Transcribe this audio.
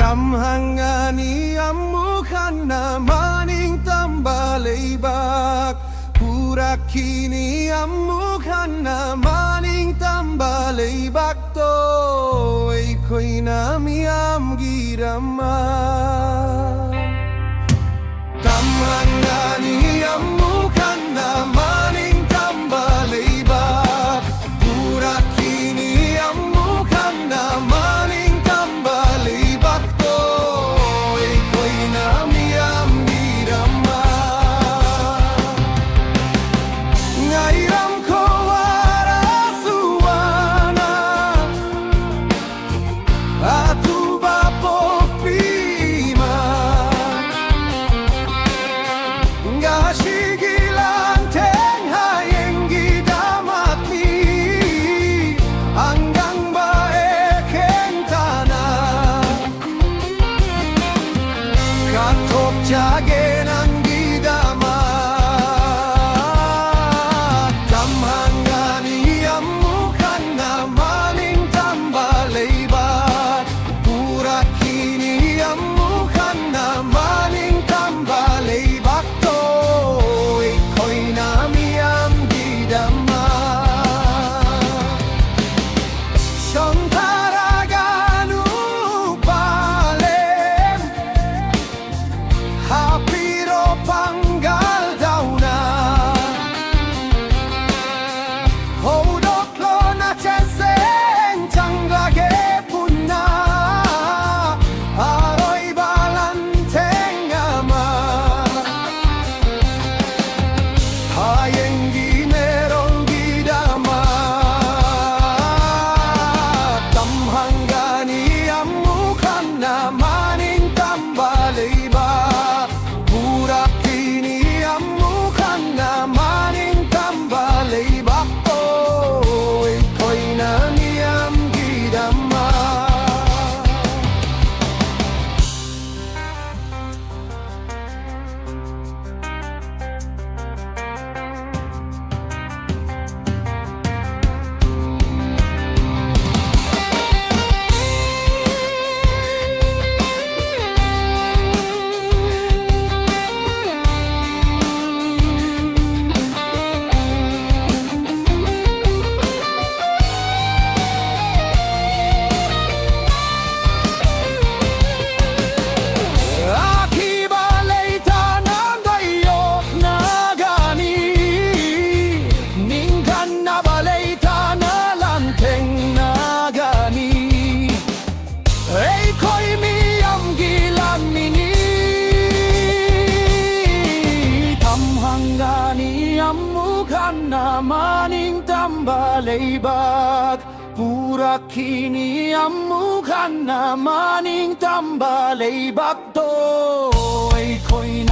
Tamhangani amukan na maning tambalaybak. Purakini amukan na maning tambalaybak to. Ako'y namiyam girama. Tamhangani amukan na maning tambalaybak. Purakini amukan na maning tambalaybak to. Ako'y namiyam girama. Ngairam ko arasuana atuba po pima. Ngasigilan teng hayeng gidamat mi hanggang baekeng tanah. Katok jagen ang gidamat. Tamhangani amukan na maning tambalaybak. Purakini amukan na maning tambalaybak to. Ako'y namiyam gidamat. Siyang taragan upalem hapiro panggal daw na. Hodok lo na cheseng changlage punna. Aroy balanteng ama. Hayeng ginerong gidamat. Tamhangani amukan na maning tambalaybak. Purakini amukan na maning tambalaybak to. Ako'y namiyam gidamat. Aki balay tanan dayok na gani. Ningkan na balay tanalanteng na gani. Ako'y miyam gilan mini. Tamhangani amukan na maning tambalaybak. Purakini amukan na maning tambalaybak to. Ako'y